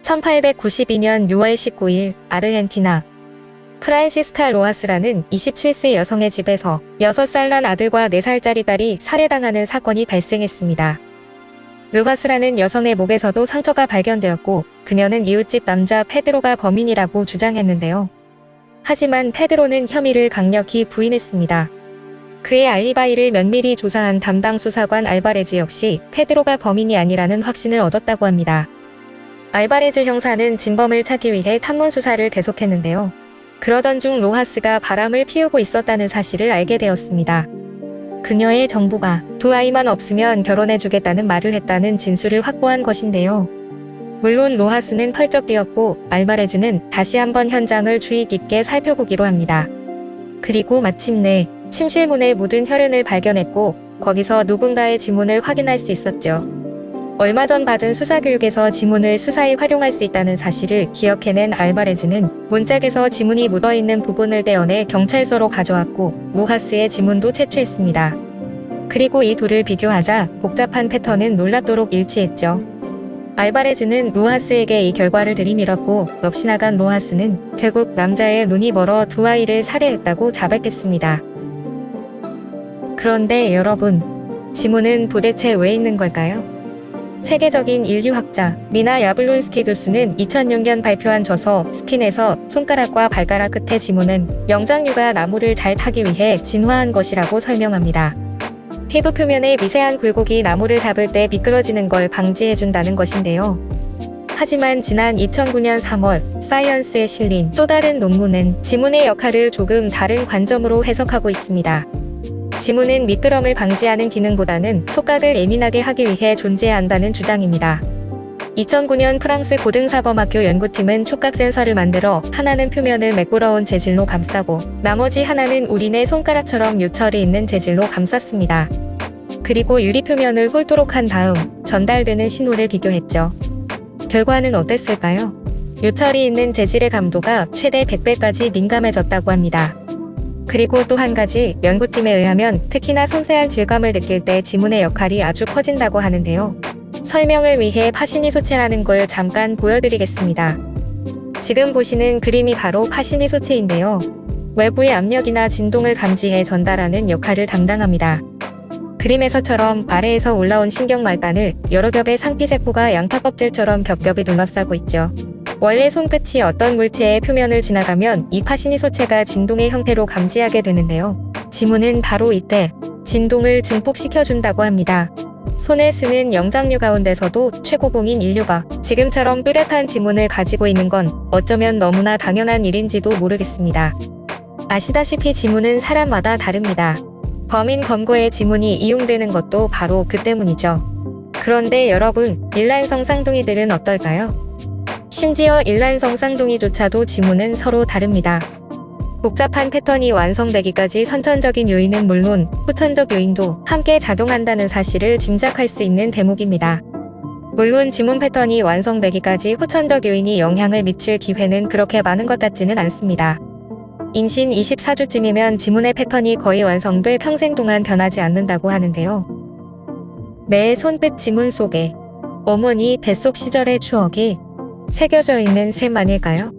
1892년 6월 19일 아르헨티나 프란시스카 로하스라는 27세 여성의 집에서 6살 난 아들과 4살짜리 딸이 살해당하는 사건이 발생했습니다. 로하스라는 여성의 목에서도 상처가 발견되었고 그녀는 이웃집 남자 페드로가 범인이라고 주장했는데요. 하지만 페드로는 혐의를 강력히 부인했습니다. 그의 알리바이를 면밀히 조사한 담당 수사관 알바레즈 역시 페드로가 범인이 아니라는 확신을 얻었다고 합니다. 알바레즈 형사는 진범을 찾기 위해 탐문 수사를 계속했는데요. 그러던 중 로하스가 바람을 피우고 있었다는 사실을 알게 되었습니다. 그녀의 정부가 두 아이만 없으면 결혼해주겠다는 말을 했다는 진술을 확보한 것인데요. 물론 로하스는 펄쩍 뛰었고 알바레즈는 다시 한번 현장을 주의 깊게 살펴보기로 합니다. 그리고 마침내 침실문에 묻은 혈흔을 발견했고 거기서 누군가의 지문을 확인할 수 있었죠. 얼마 전 받은 수사교육에서 지문을 수사에 활용할 수 있다는 사실을 기억해낸 알바레즈는 문짝에서 지문이 묻어있는 부분을 떼어내 경찰서로 가져왔고 로하스의 지문도 채취했습니다. 그리고 이 둘을 비교하자 복잡한 패턴은 놀랍도록 일치했죠. 알바레즈는 로하스에게 이 결과를 들이밀었고 넋이 나간 로하스는 결국 남자의 눈이 멀어 두 아이를 살해했다고 자백했습니다. 그런데 여러분, 지문은 도대체 왜 있는 걸까요? 세계적인 인류학자 니나 야블론스키 교수는 2006년 발표한 저서 스킨에서 손가락과 발가락 끝의 지문은 영장류가 나무를 잘 타기 위해 진화한 것이라고 설명합니다. 피부 표면의 미세한 굴곡이 나무를 잡을 때 미끄러지는 걸 방지해준다는 것인데요. 하지만 지난 2009년 3월 사이언스에 실린 또 다른 논문은 지문의 역할을 조금 다른 관점으로 해석하고 있습니다. 지문은 미끄럼을 방지하는 기능보다는 촉각을 예민하게 하기 위해 존재한다는 주장입니다. 2009년 프랑스 고등사범학교 연구팀은 촉각 센서를 만들어 하나는 표면을 매끄러운 재질로 감싸고 나머지 하나는 우리네 손가락처럼 요철이 있는 재질로 감쌌습니다. 그리고 유리 표면을 홀도록 한 다음 전달되는 신호를 비교했죠. 결과는 어땠을까요? 요철이 있는 재질의 감도가 최대 100배까지 민감해졌다고 합니다. 그리고 또 한 가지 연구팀에 의하면 특히나 섬세한 질감을 느낄 때 지문의 역할이 아주 커진다고 하는데요. 설명을 위해 파시니소체라는 걸 잠깐 보여드리겠습니다. 지금 보시는 그림이 바로 파시니소체인데요. 외부의 압력이나 진동을 감지해 전달하는 역할을 담당합니다. 그림에서처럼 아래에서 올라온 신경 말단을 여러 겹의 상피세포가 양파 껍질처럼 겹겹이 둘러싸고 있죠. 원래 손끝이 어떤 물체의 표면을 지나가면 이 파시니소체가 진동의 형태로 감지하게 되는데요. 지문은 바로 이때 진동을 증폭시켜준다고 합니다. 손을 쓰는 영장류 가운데서도 최고봉인 인류가 지금처럼 뚜렷한 지문을 가지고 있는 건 어쩌면 너무나 당연한 일인지도 모르겠습니다. 아시다시피 지문은 사람마다 다릅니다. 범인 검거에 지문이 이용되는 것도 바로 그 때문이죠. 그런데 여러분, 일란성 쌍둥이들은 어떨까요? 심지어 일란성 쌍둥이조차도 지문은 서로 다릅니다. 복잡한 패턴이 완성되기까지 선천적인 요인은 물론 후천적 요인도 함께 작용한다는 사실을 짐작할 수 있는 대목입니다. 물론 지문 패턴이 완성되기까지 후천적 요인이 영향을 미칠 기회는 그렇게 많은 것 같지는 않습니다. 임신 24주쯤이면 지문의 패턴이 거의 완성돼 평생 동안 변하지 않는다고 하는데요. 내 손끝 지문 속에 어머니 뱃속 시절의 추억이 새겨져 있는 셈 아닐까요?